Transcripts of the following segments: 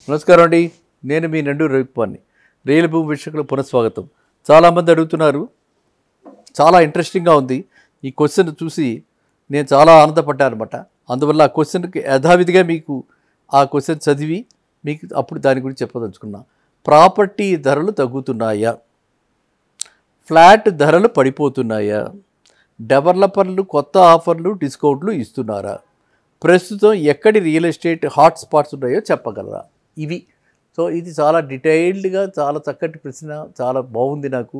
నమస్కారం అండి. నేను మీ నండూరి రవికుమార్ని. రియల్ భూమి వీక్షకులకు పునఃస్వాగతం. చాలామంది అడుగుతున్నారు, చాలా ఇంట్రెస్టింగ్గా ఉంది. ఈ క్వశ్చన్ చూసి నేను చాలా ఆనందపడ్డాను అనమాట. అందువల్ల ఆ క్వశ్చన్కి యథావిధిగా మీకు ఆ క్వశ్చన్ చదివి మీకు అప్పుడు దాని గురించి చెప్పదలుచుకున్నా. ప్రాపర్టీ ధరలు తగ్గుతున్నాయా? ఫ్లాట్ ధరలు పడిపోతున్నాయా? డెవలపర్లు కొత్త ఆఫర్లు డిస్కౌంట్లు ఇస్తున్నారా? ప్రస్తుతం ఎక్కడి రియల్ ఎస్టేట్ హాట్ స్పాట్స్ ఉన్నాయో చెప్పగలరా? ఇవి. సో ఇది చాలా డీటెయిల్డ్గా, చాలా చక్కటి ప్రశ్న, చాలా బాగుంది. నాకు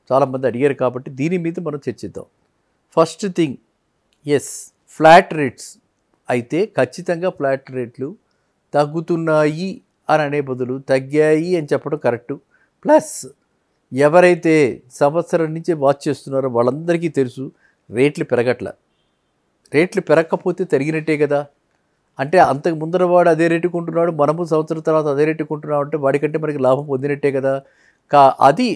చాలామంది అడిగారు కాబట్టి దీని మీద మనం చర్చిద్దాం. First thing, yes, flat rates అయితే ఖచ్చితంగా ఫ్లాట్ రేట్లు తగ్గుతున్నాయి అని అనే బదులు తగ్గాయి అని చెప్పడం కరెక్టు. ప్లస్ ఎవరైతే సంవత్సరం నుంచి వాచ్ చేస్తున్నారో వాళ్ళందరికీ తెలుసు రేట్లు పెరగట్ల. రేట్లు పెరగకపోతే తరిగినట్టే కదా. అంటే అంతకు ముందర వాడు అదే రేటు కొంటున్నాడు, మనము సంవత్సరం తర్వాత అదే రేటు కొంటున్నాం అంటే వాడికంటే మనకి లాభం పొందినట్టే కదా. అది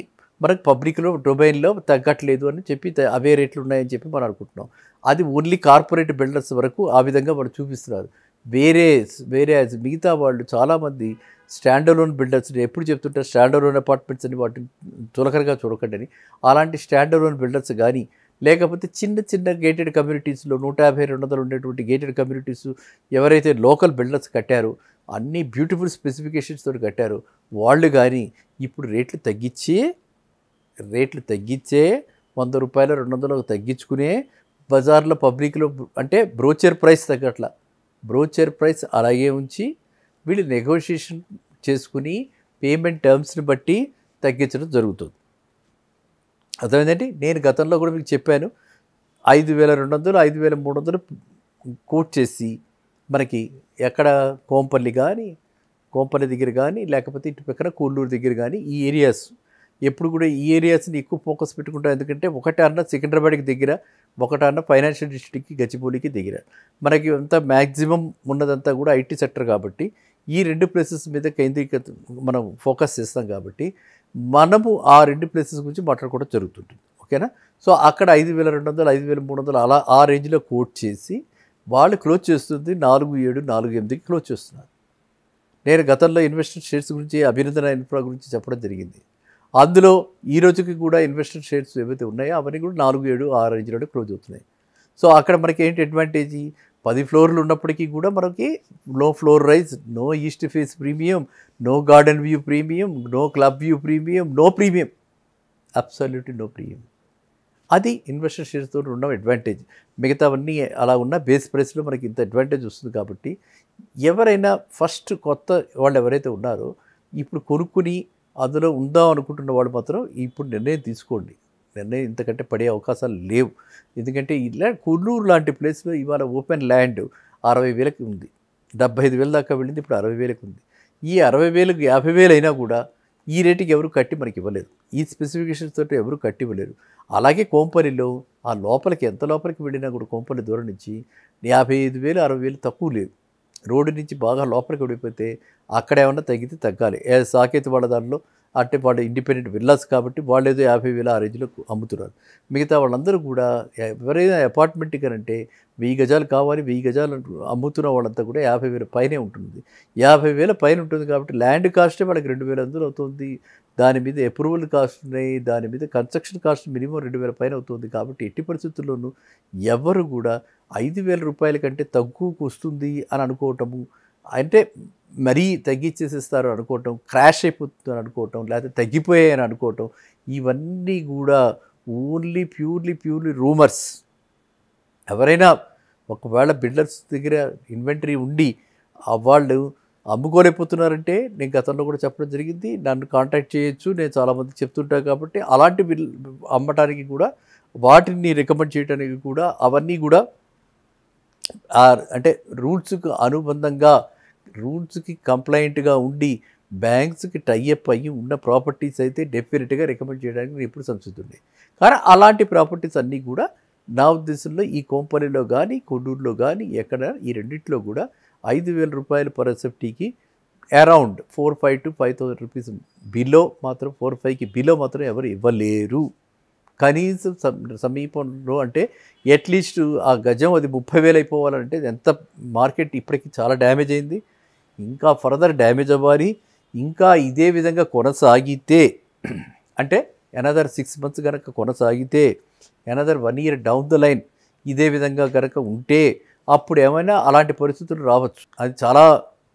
మనకు పబ్లిక్లో డొమైన్లో తగ్గట్లేదు అని చెప్పి అవే రేట్లు ఉన్నాయని చెప్పి మనం అనుకుంటున్నాం. అది ఓన్లీ కార్పొరేట్ బిల్డర్స్ వరకు ఆ విధంగా వాళ్ళు చూపిస్తున్నారు. వేరే మిగతా వాళ్ళు చాలామంది స్టాండ్ అలోన్ బిల్డర్స్ని ఎప్పుడు చెప్తుంటారు, స్టాండ్ అలోన్ అపార్ట్మెంట్స్ అని వాటిని చులకరగా చూడకండి అని. అలాంటి స్టాండ్ అలోన్ బిల్డర్స్ కానీ లేకపోతే చిన్న చిన్న గేటెడ్ కమ్యూనిటీస్లో 150-200 ఉండేటువంటి గేటెడ్ కమ్యూనిటీస్ ఎవరైతే లోకల్ బిల్డర్స్ కట్టారో, అన్ని బ్యూటిఫుల్ స్పెసిఫికేషన్స్ తోటి కట్టారో వాళ్ళు కానీ ఇప్పుడు రేట్లు తగ్గించే ₹100 200 తగ్గించుకునే బజార్లో పబ్లిక్లో అంటే బ్రోచర్ ప్రైస్ తగ్గట్ల, బ్రోచర్ ప్రైస్ అలాగే ఉంచి వీళ్ళు నెగోషియేషన్ చేసుకుని పేమెంట్ టర్మ్స్ని బట్టి తగ్గించడం జరుగుతుంది. అర్థమైందండి. నేను గతంలో కూడా మీకు చెప్పాను, 5200 5300 కోట్ చేసి మనకి ఎక్కడ కోంపల్లి దగ్గర కానీ లేకపోతే ఇటు పక్కన కోల్లూరు దగ్గర కానీ ఈ ఏరియాస్ ఎప్పుడు కూడా ఈ ఏరియాస్ని ఎక్కువ ఫోకస్ పెట్టుకుంటాం. ఎందుకంటే ఒకటి అన్న సికింద్రాబాద్కి దగ్గర, ఒకటి అన్న ఫైనాన్షియల్ డిస్ట్రిక్ట్కి గచ్చిబౌలికి దగ్గర. మనకి అంతా మ్యాక్సిమం ఉన్నదంతా కూడా ఐటీ సెక్టర్ కాబట్టి ఈ రెండు ప్లేసెస్ మీద కేంద్రీకృత మనం ఫోకస్ చేస్తాం కాబట్టి మనము ఆ రెండు ప్లేసెస్ గురించి మాట్లాడుకోవడం జరుగుతుంటుంది. ఓకేనా. సో అక్కడ 5200 5300 అలా ఆ రేంజ్లో కోట్ చేసి వాళ్ళు క్లోజ్ చేస్తుంది 47 48కి క్లోజ్ చేస్తున్నారు. నేను గతంలో ఇన్వెస్టర్ షేర్స్ గురించి, అభినందన ఇన్ఫ్రా గురించి చెప్పడం జరిగింది. అందులో ఈ రోజుకి కూడా ఇన్వెస్టర్ షేర్స్ ఏవైతే ఉన్నాయో అవన్నీ కూడా 47 ఆ రేంజ్లోనే క్లోజ్ అవుతున్నాయి. సో అక్కడ మనకి ఏంటి అడ్వాంటేజీ, 10 ఫ్లోర్లు ఉన్నప్పటికీ కూడా మనకి no floor rise, no east face premium, no garden view premium, no club view premium, no premium, absolutely no premium. అది ఇన్వెస్టర్ షేర్స్తో ఉన్న అడ్వాంటేజ్. మిగతావన్నీ అలా ఉన్న బేస్ ప్రైస్లో మనకి ఇంత అడ్వాంటేజ్ వస్తుంది. కాబట్టి ఎవరైనా ఫస్ట్ కొత్త వాళ్ళు ఎవరైతే ఉన్నారో ఇప్పుడు కొనుక్కుని అందులో ఉందాం అనుకుంటున్న వాళ్ళు మాత్రం ఇప్పుడు నిర్ణయం తీసుకోండి. నిర్ణయం ఇంతకంటే పడే అవకాశాలు లేవు. ఎందుకంటే ఇలా కొల్లూరు లాంటి ప్లేస్లో ఇవాళ ఓపెన్ ల్యాండ్ 60,000కి ఉంది, 75,000 దాకా వెళ్ళింది, ఇప్పుడు 60,000కి ఉంది. ఈ 60,000కి 50,000 అయినా కూడా ఈ రేటుకి ఎవరు కట్టి మనకి ఇవ్వలేరు, ఈ స్పెసిఫికేషన్స్ తోటి ఎవరు కట్టి ఇవ్వలేరు. అలాగే కోంపల్లిలో ఆ లోపలికి ఎంత లోపలికి వెళ్ళినా కూడా కోంపల్లి దూరం నుంచి 55,000 60,000 తక్కువ లేదు. రోడ్డు నుంచి బాగా లోపలికి వెళ్ళిపోతే అక్కడ ఏమన్నా తగ్గితే తగ్గాలి. సాకేత్ వాళ్ళ దానిలో అంటే వాళ్ళు ఇండిపెండెంట్ విల్లాస్ కాబట్టి వాళ్ళు ఏదో 50,000 ఆ రేంజ్లో అమ్ముతున్నారు. మిగతా వాళ్ళందరూ కూడా ఎవరైనా అపార్ట్మెంట్ కనంటే 1000 గజాలు కావాలి, 1000 గజాలు అమ్ముతున్న వాళ్ళంతా కూడా 50,000 పైనే ఉంటుంది. 50,000 పైన ఉంటుంది కాబట్టి ల్యాండ్ కాస్టే వాళ్ళకి 2,200 అవుతుంది. దాని మీద అప్రూవల్ కాస్ట్ ఉన్నాయి, దాని మీద కన్స్ట్రక్షన్ కాస్ట్ మినిమం 2,000 పైన అవుతుంది. కాబట్టి ఎట్టి పరిస్థితుల్లోనూ ఎవరు కూడా 5,000 రూపాయల కంటే తక్కువకు వస్తుంది అని అనుకోవటము, అంటే మరీ తగ్గించేసేస్తారు అనుకోవటం, క్రాష్ అయిపోతుంది అనుకోవటం, లేకపోతే తగ్గిపోయాయి అని అనుకోవటం, ఇవన్నీ కూడా ఓన్లీ ప్యూర్లీ రూమర్స్. ఎవరైనా ఒకవేళ బిల్డర్స్ దగ్గర ఇన్వెంటరీ ఉండి వాళ్ళు అమ్ముకోలేకపోతున్నారంటే నేను గతంలో కూడా చెప్పడం జరిగింది, నన్ను కాంటాక్ట్ చేయొచ్చు, నేను చాలామంది చెప్తుంటాను. కాబట్టి అలాంటి అమ్మటానికి కూడా వాటిని రికమెండ్ చేయడానికి కూడా అవన్నీ కూడా అంటే రూల్స్కి అనుబంధంగా, రూల్స్కి కంప్లైంట్గా ఉండి బ్యాంక్స్కి టైఅప్ అయ్యి ఉన్న ప్రాపర్టీస్ అయితే డెఫినెట్గా రికమెండ్ చేయడానికి నేను ఎప్పుడు సంసిద్ధుండే. కానీ అలాంటి ప్రాపర్టీస్ అన్నీ కూడా నా ఉద్దేశంలో ఈ కోంపల్లిలో కానీ కొల్లూరులో కానీ ఎక్కడ ఈ రెండింటిలో కూడా 5,000 రూపాయలు పర్ ఎస్ఎఫ్టీకి అరౌండ్ 4,500 to 5,000 రూపీస్ బిలో మాత్రం 4,500కి బిలో మాత్రం ఎవరు ఇవ్వలేరు. కనీసం సమీపంలో అంటే అట్లీస్ట్ ఆ గజం అది 30,000 అయిపోవాలంటే ఎంత మార్కెట్ ఇప్పటికీ చాలా డ్యామేజ్ అయింది. ఇంకా ఫర్దర్ డ్యామేజ్ అవ్వాలి, ఇంకా ఇదే విధంగా కొనసాగితే అంటే అనదర్ 6 months కనుక కొనసాగితే, another 1 year down the line ఇదే విధంగా కనుక ఉంటే అప్పుడు ఏమైనా అలాంటి పరిస్థితులు రావచ్చు. అది చాలా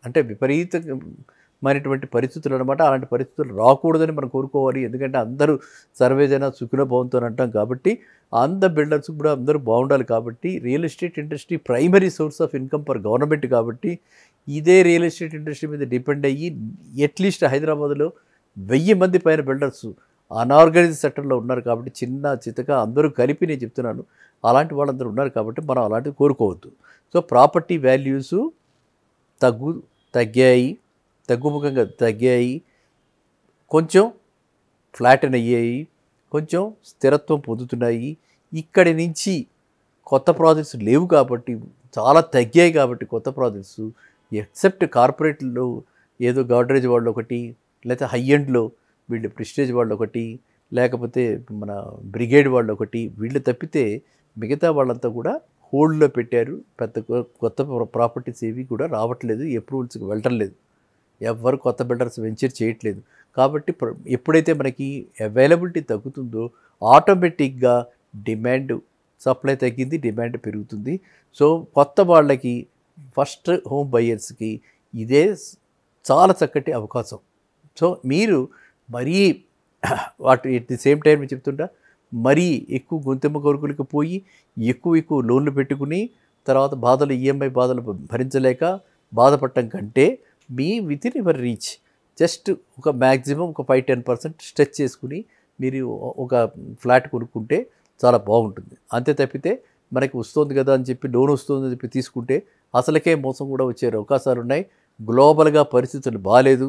అంటే విపరీతమైనటువంటి పరిస్థితులు అనమాట. అలాంటి పరిస్థితులు రాకూడదని మనం కోరుకోవాలి. ఎందుకంటే అందరూ సర్వేజన సుఖినో భవంతు అని అంటాం కాబట్టి అందరు బిల్డర్స్ కూడా అందరూ బాగుండాలి. కాబట్టి real estate industry primary source of income for government. కాబట్టి ఇదే రియల్ ఎస్టేట్ ఇండస్ట్రీ మీద డిపెండ్ అయ్యి అట్లీస్ట్ హైదరాబాద్లో 1000 మంది పైన బిల్డర్స్ అనార్గనైజ్డ్ సెక్టర్లో ఉన్నారు. కాబట్టి చిన్న చితక అందరూ కలిపి నేను చెప్తున్నాను, అలాంటి వాళ్ళందరూ ఉన్నారు. కాబట్టి మనం అలాంటివి కోరుకోవద్దు. సో ప్రాపర్టీ వాల్యూస్ తగ్గుముఖంగా తగ్గాయి, కొంచెం ఫ్లాటెన్ అయ్యాయి, కొంచెం స్థిరత్వం పొందుతున్నాయి. ఇక్కడి నుంచి కొత్త ప్రాజెక్ట్స్ లేవు కాబట్టి చాలా తగ్గాయి. కాబట్టి కొత్త ప్రాజెక్ట్స్ ఎక్సెప్ట్ కార్పొరేట్లో ఏదో గోడ్రేజ్ వాళ్ళు ఒకటి, లేకపోతే హై ఎండ్లో వీళ్ళు ప్రెస్టేజ్ వాళ్ళు ఒకటి, లేకపోతే మన బ్రిగేడ్ వాళ్ళు ఒకటి, వీళ్ళు తప్పితే మిగతా వాళ్ళంతా కూడా హోల్డ్లో పెట్టారు. పెద్ద కొత్త ప్రాపర్టీస్ ఏవి కూడా రావట్లేదు, అప్రూవల్స్కి వెళ్ళటం లేదు. ఎవరు కొత్త బిల్డర్స్ వెంచర్ చేయట్లేదు. కాబట్టి ఎప్పుడైతే మనకి అవైలబిలిటీ తగ్గుతుందో ఆటోమేటిక్గా డిమాండ్, సప్లై తగ్గింది, డిమాండ్ పెరుగుతుంది. సో కొత్త వాళ్ళకి, ఫస్ట్ హోమ్ బయర్స్కి ఇదే చాలా చక్కటి అవకాశం. సో మీరు మరీ వాటి ఎట్ ది సేమ్ టైం చెప్తుంటా, మరీ ఎక్కువ గొంతెమ్మ కొరుకులకు పోయి ఎక్కువ లోన్లు పెట్టుకుని తర్వాత బాధలు, ఈఎంఐ బాధలు భరించలేక బాధపడటం కంటే me with in your reach just ఒక మ్యాక్సిమం ఒక 5-10% స్ట్రెచ్ చేసుకుని మీరు ఒక ఫ్లాట్ కొనుక్కుంటే చాలా బాగుంటుంది. అంతే తప్పితే మనకి వస్తుంది కదా అని చెప్పి, లోన్ వస్తుందని చెప్పి తీసుకుంటే అసలుకే మోసం కూడా వచ్చే అవకాశాలు ఉన్నాయి. గ్లోబల్గా పరిస్థితులు బాగాలేదు,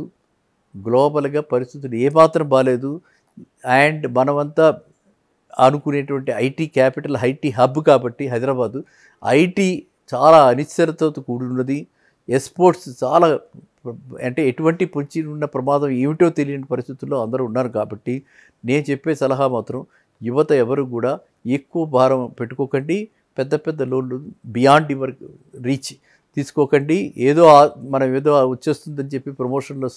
గ్లోబల్గా పరిస్థితులు ఏమాత్రం బాగాలేదు. అండ్ మనమంతా అనుకునేటువంటి ఐటీ క్యాపిటల్, ఐటీ హబ్ కాబట్టి హైదరాబాదు ఐటీ చాలా అనిశ్చరతతో కూడినది. ఎక్స్పోర్ట్స్ చాలా అంటే ఎటువంటి పొంచి ఉన్న ప్రమాదం ఏమిటో తెలియని పరిస్థితుల్లో అందరూ ఉన్నారు. కాబట్టి నేను చెప్పే సలహా మాత్రం యువత ఎవరు కూడా ఎక్కువ భారం పెట్టుకోకండి, పెద్ద లోన్లు బియాండ్ యువర్ రీచ్ తీసుకోకండి. మనం ఏదో వచ్చేస్తుందని చెప్పి ప్రమోషన్లు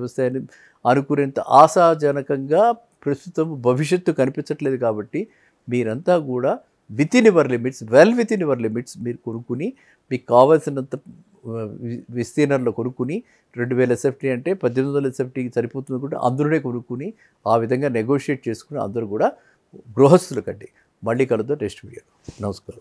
వస్తాయని అనుకునేంత ఆశాజనకంగా ప్రస్తుతం భవిష్యత్తు కనిపించట్లేదు. కాబట్టి మీరంతా కూడా with in your limits, with in your limits మీరు కొనుక్కుని మీకు కావాల్సినంత విస్తీర్ణంలో కొనుక్కుని 2000 SFT అంటే 1800 SFTకి సరిపోతుంది కూడా అందులోనే కొనుక్కుని ఆ విధంగా నెగోషియేట్ చేసుకుని అందరూ కూడా గృహస్థులు కండి. మళ్ళీ కలుద్దాం నెక్స్ట్ వీడియో. నమస్కారం.